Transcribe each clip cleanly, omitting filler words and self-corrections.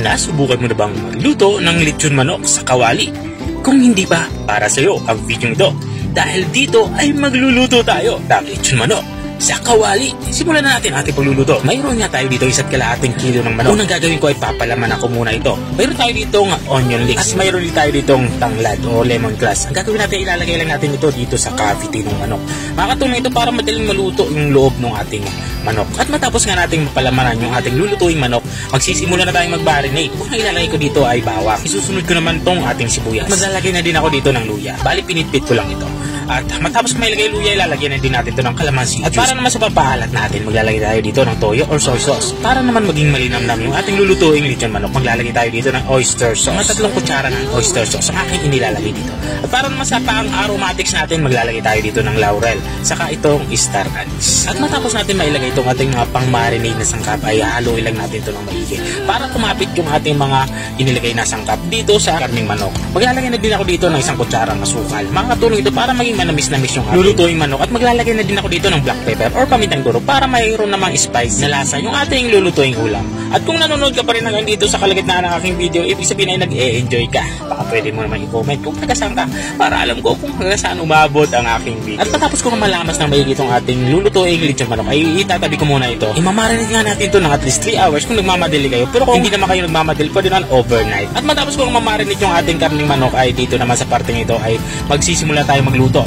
Nasubukan mo na bang magluto ng lechon manok sa kawali? Kung hindi pa, para sa'yo ang video ito. Dahil dito ay magluluto tayo ng lechon manok sa kawali. Simulan na natin ating pagluluto. Mayroon nga tayo dito 1 kalahating kilo ng manok. Unang gagawin ko ay papalaman ako muna ito. Mayroon tayo ditong onion leeks. At mayroon din tayo ditong tanglad o lemongrass. Ang gagawin natin, ilalagay lang natin ito dito sa cavity ng manok. Makakatulong ito para madaling maluto yung loob ng ating manok. At matapos nga nating mapalamanan yung ating lulutuing manok, magsisimula na tayong mag-marinate. Kung ang ilalagay ko dito ay bawang. Isusunod ko naman tong ating sibuyas. Maglalagay na din ako dito ng luya. Bali, pinitpit ko lang ito. At matapos may ilagay luya, ilalagyan na din natin ito ng calamansi juice. At para naman sa papahalat natin, maglalagay tayo dito ng toyo or soy sauce. Para naman maging malinamnam yung ating lulutuing lechon manok, maglalagay tayo dito ng oyster sauce. Mga 3 kutsara ng oyster sauce ang aking inilalagay dito. At para naman sa pang-aromatics natin, maglalagay tayo dito ng laurel. Saka itong star anise. At matapos natin mailagay itong ating mga pang-marinate na sangkap, ay haluin lang natin ito ng maigi. Para kumapit yung ating mga inilagay na sangkap dito sa karning manok. Maglalagay na din ako dito ng 1 kutsara ng asukal. Makakatulong ito para maging manamis-namis yung lulutuing manok. At maglalagay na din ako dito ng black pepper or pamintang durog para mayroon namang spice na lasa yung ating lulutuing ulam. At kung nanonood ka pa rin hanggang dito sa kalagitnaan ng aking video, ibig sabihin ay nag-e-enjoy ka. Baka pwede mo naman i-comment kung taga-saan ka para alam ko kung hanggang saan umabot ang aking video. At matapos ko malamas ng maigi itong ating lulutuing lechon manok, ay itatabi ko muna ito. Imamarinate nga natin ito ng at least 3 hours kung nagmamadali kayo. Pero kung hindi naman kayo nagmamadali, pwede naman overnight. At matapos ko mamarinate yung ating karning manok, ay dito naman sa parteng ito ay magsisimula tayo magluto.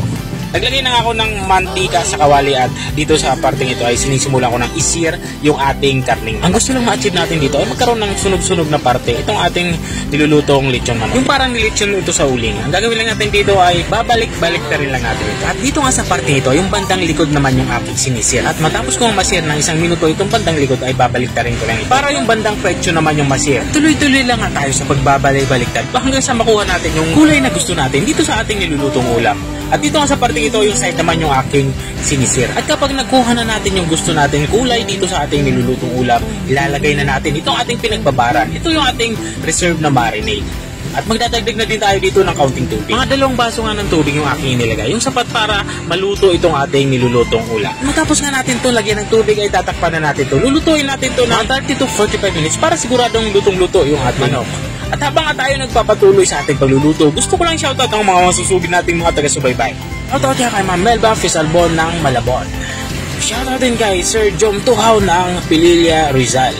Naglagay na ako ng mantika sa kawali at dito sa parteng ito ay sinisimulan ko ng isir yung ating karning. Ang gusto lang ma-achieve natin dito ay magkaroon ng sunog-sunog na parte itong ating nilulutong lechon manok. Yung parang nilechon ito sa uling. Ang gagawin lang natin dito ay babalik-balik na rin lang natin ito. At dito nga sa parteng ito, yung bandang likod naman yung aking sinisir. At matapos kong masir ng 1 minuto, itong bandang likod ay babalik na rin ko lang ito. Para yung bandang pretso naman yung masir. Tuloy-tuloy lang nga tayo sa pagbabalik-baliktad hanggang sa makuha natin yung kulay na gusto natin dito sa ating nilulutong ulam. At dito nga sa parteng ito, yung side naman yung aking sinisir. At kapag nagkuha na natin yung gusto natin kulay dito sa ating nilulutong ulam, ilalagay na natin itong ating pinagbabaran. Ito yung ating reserve na marinade. At magdadagdag na din tayo dito ng kaunting tubig. Mga 2 baso nga ng tubig yung aking inilagay. Yung sapat para maluto itong ating nilulutong ulam. Matapos nga natin ito, lagyan ng tubig, ay tatakpan na natin ito. Lulutuin natin ito ng 30 to 45 minutes para siguradong lutong-luto yung ating manok. At habang tayo nagpapatuloy sa ating pagluluto, gusto ko lang shoutout ang mga masusugid nating mga taga-subaybay. Shoutout kay Ma'am Melba Fisalbon ng Malabon. Shoutout din kay Sir Jom Tuhaw ng Pililla, Rizal.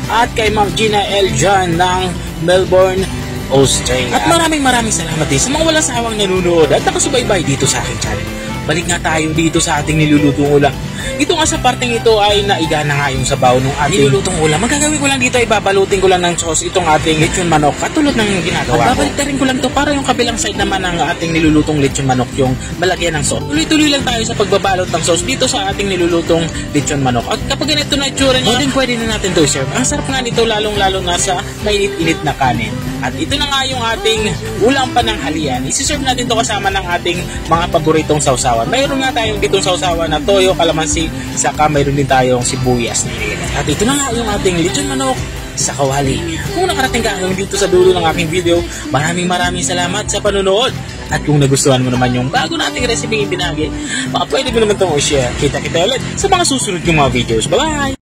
At kay Ma'am Gina L. John ng Melbourne, Australia. At maraming salamat din sa mga walang sawang nanonood at nakasubaybay dito sa aking channel. Balik nga tayo dito sa ating nilulutong ulam. Dito nga sa parteng ito ay naiga na nga yung sabaw ng ating nilulutong ulam. Ang gagawin ko lang dito ay babalutin ko lang ng sauce itong ating lechon manok katulad ng ginagawa ko. Babalik ko lang to para yung kabilang side naman ng ating nilulutong lechon manok yung malagyan ng sauce. Tuloy-tuloy lang tayo sa pagbabalot ng sauce dito sa ating nilulutong lechon manok. At kapag ganito na itsura niya, pwede na natin to serve. Ang sarap nga nito lalong-lalo na sa mainit-init na kanin. At ito na nga yung ating ulam pananghalian. Isi-serve natin to kasama ng ating mga paboritong sausawan. Mayroon nga tayong ditong sausawan na toyo, kalamansi, saka mayroon din tayong sibuyas na inilagay. At ito na nga yung ating lechon manok sa kawali. Kung nakarating ka hanggang dito sa dulo ng aking video, maraming salamat sa panonood. At kung nagustuhan mo naman yung bago nating recipe ibinagi, baka pwede mo naman itong i-share. Kita ulit sa mga susunod yung mga videos. Bye-bye!